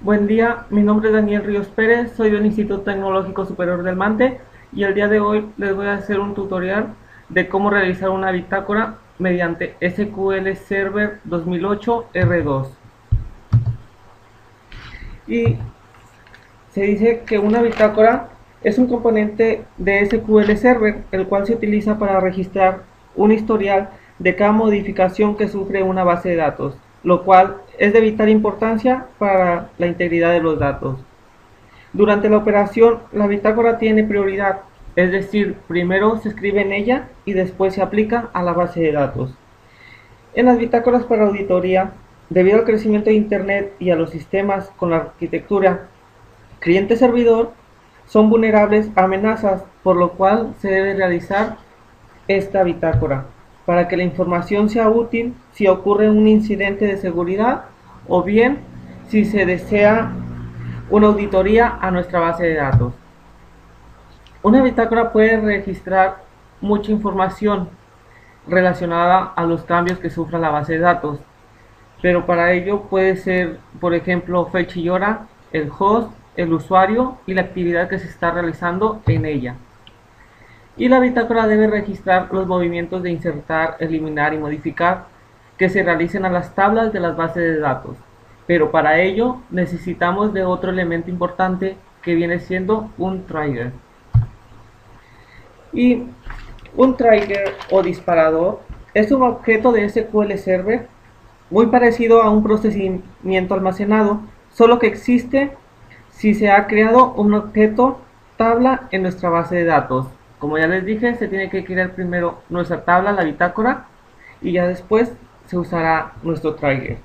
Buen día, mi nombre es Daniel Ríos Pérez, soy del Instituto Tecnológico Superior del Mante y el día de hoy les voy a hacer un tutorial de cómo realizar una bitácora mediante SQL Server 2008 R2. Y se dice que una bitácora es un componente de SQL Server, el cual se utiliza para registrar un historial de cada modificación que sufre una base de datos, lo cual es de vital importancia para la integridad de los datos. Durante la operación, la bitácora tiene prioridad, es decir, primero se escribe en ella y después se aplica a la base de datos. En las bitácoras para auditoría, debido al crecimiento de Internet y a los sistemas con la arquitectura cliente-servidor, son vulnerables a amenazas, por lo cual se debe realizar esta bitácora para que la información sea útil si ocurre un incidente de seguridad o bien si se desea una auditoría a nuestra base de datos. Una bitácora puede registrar mucha información relacionada a los cambios que sufra la base de datos, pero para ello puede ser, por ejemplo, fecha y hora, el host, el usuario y la actividad que se está realizando en ella. Y la bitácora debe registrar los movimientos de insertar, eliminar y modificar que se realicen a las tablas de las bases de datos. Pero para ello necesitamos de otro elemento importante que viene siendo un trigger. Y un trigger o disparador es un objeto de SQL Server muy parecido a un procesamiento almacenado, solo que existe si se ha creado un objeto tabla en nuestra base de datos. Como ya les dije, se tiene que crear primero nuestra tabla, la bitácora, y ya después se usará nuestro trigger.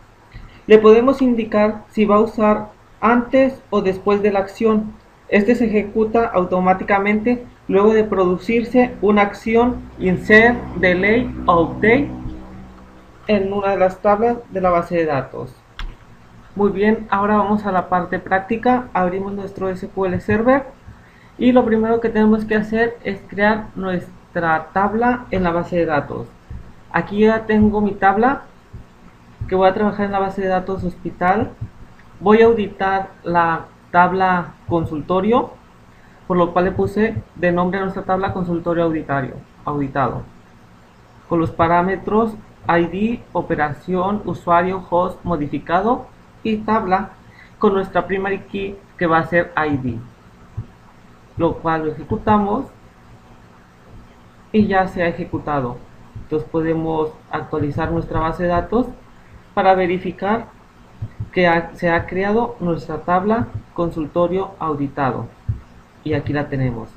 Le podemos indicar si va a usar antes o después de la acción. Este se ejecuta automáticamente luego de producirse una acción insert, delete o update en una de las tablas de la base de datos. Muy bien, ahora vamos a la parte práctica. Abrimos nuestro SQL Server y lo primero que tenemos que hacer es crear nuestra tabla en la base de datos. Aquí ya tengo mi tabla que voy a trabajar en la base de datos hospital. Voy a auditar la tabla consultorio, por lo cual le puse de nombre a nuestra tabla consultorio auditado, con los parámetros ID, operación, usuario, host, modificado y tabla con nuestra primary key que va a ser ID, lo cual lo ejecutamos y ya se ha ejecutado. Entonces podemos actualizar nuestra base de datos para verificar que se ha creado nuestra tabla consultorio auditado y aquí la tenemos.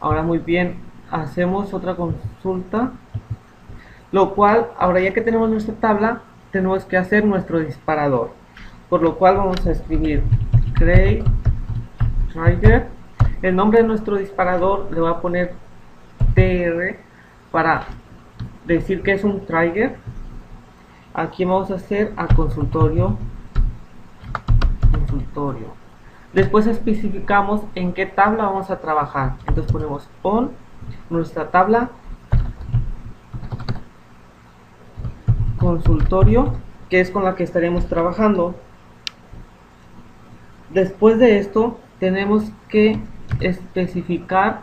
Ahora muy bien, hacemos otra consulta, lo cual ahora ya que tenemos nuestra tabla tenemos que hacer nuestro disparador, por lo cual vamos a escribir create trigger. El nombre de nuestro disparador le voy a poner tr para decir que es un trigger. Aquí vamos a hacer a consultorio. Después especificamos en qué tabla vamos a trabajar. Entonces ponemos on nuestra tabla consultorio, que es con la que estaremos trabajando. Después de esto tenemos que especificar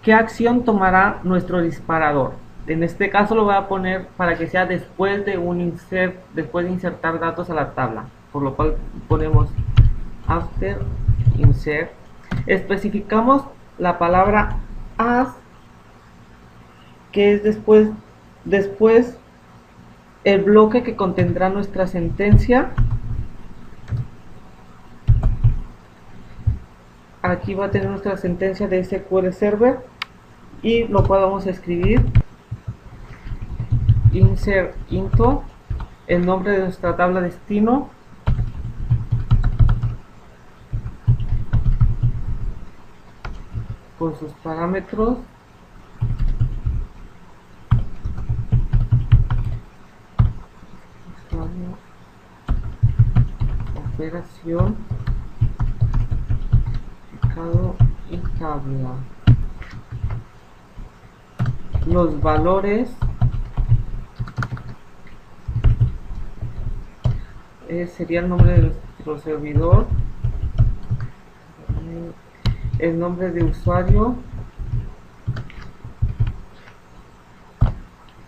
qué acción tomará nuestro disparador. En este caso lo voy a poner para que sea después de después de insertar datos a la tabla, por lo cual ponemos after insert. Especificamos la palabra as, que es después el bloque que contendrá nuestra sentencia. Aquí va a tener nuestra sentencia de SQL Server y lo cual vamos a escribir insert into el nombre de nuestra tabla destino, con sus parámetros, operación, y tabla, los valores sería el nombre de nuestro servidor, el nombre de usuario,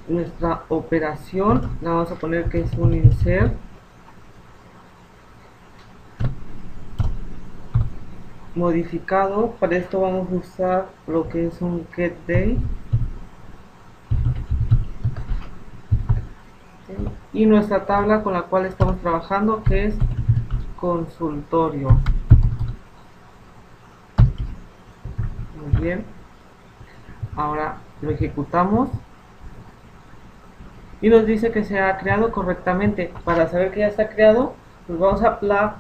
nuestra operación, la vamos a poner que es un insert, modificado, para esto vamos a usar lo que es un getDay, y nuestra tabla con la cual estamos trabajando, que es consultorio. Muy bien, ahora lo ejecutamos y nos dice que se ha creado correctamente. Para saber que ya está creado, pues vamos a la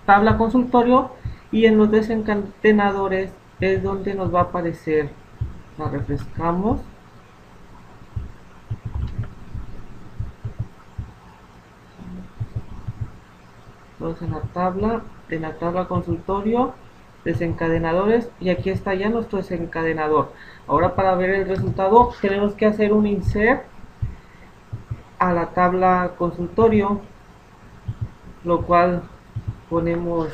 tabla consultorio y en los desencadenadores es donde nos va a aparecer. La refrescamos. Entonces en la tabla consultorio, desencadenadores, y aquí está ya nuestro desencadenador. Ahora, para ver el resultado tenemos que hacer un insert a la tabla consultorio, lo cual ponemos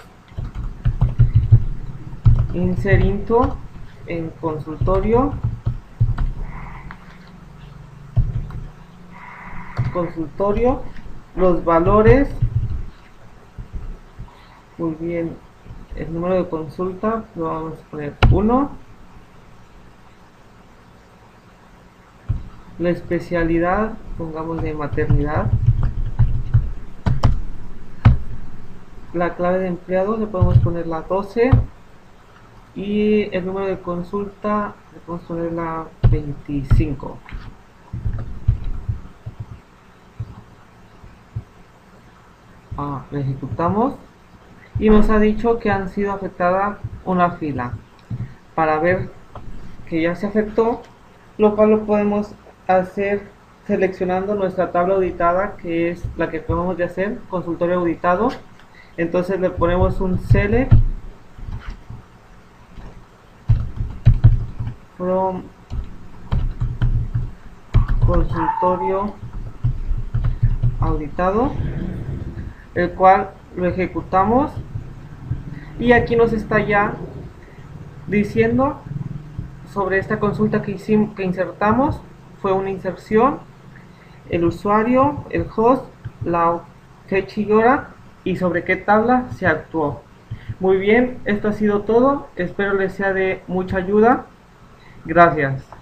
insert into en consultorio, los valores. Muy bien, el número de consulta lo vamos a poner 1, la especialidad pongamos de maternidad, la clave de empleado le podemos poner la 12 y el número de consulta le podemos poner la 25. Lo ejecutamos y nos ha dicho que han sido afectada una fila. Para ver que ya se afectó, lo cual lo podemos hacer seleccionando nuestra tabla auditada, que es la que acabamos de hacer, consultorio auditado. Entonces le ponemos un select from consultorio auditado, el cual lo ejecutamos y aquí nos está ya diciendo sobre esta consulta que insertamos. Fue una inserción, el usuario, el host, la fecha y hora y sobre qué tabla se actuó. Muy bien, esto ha sido todo, espero les sea de mucha ayuda. Gracias.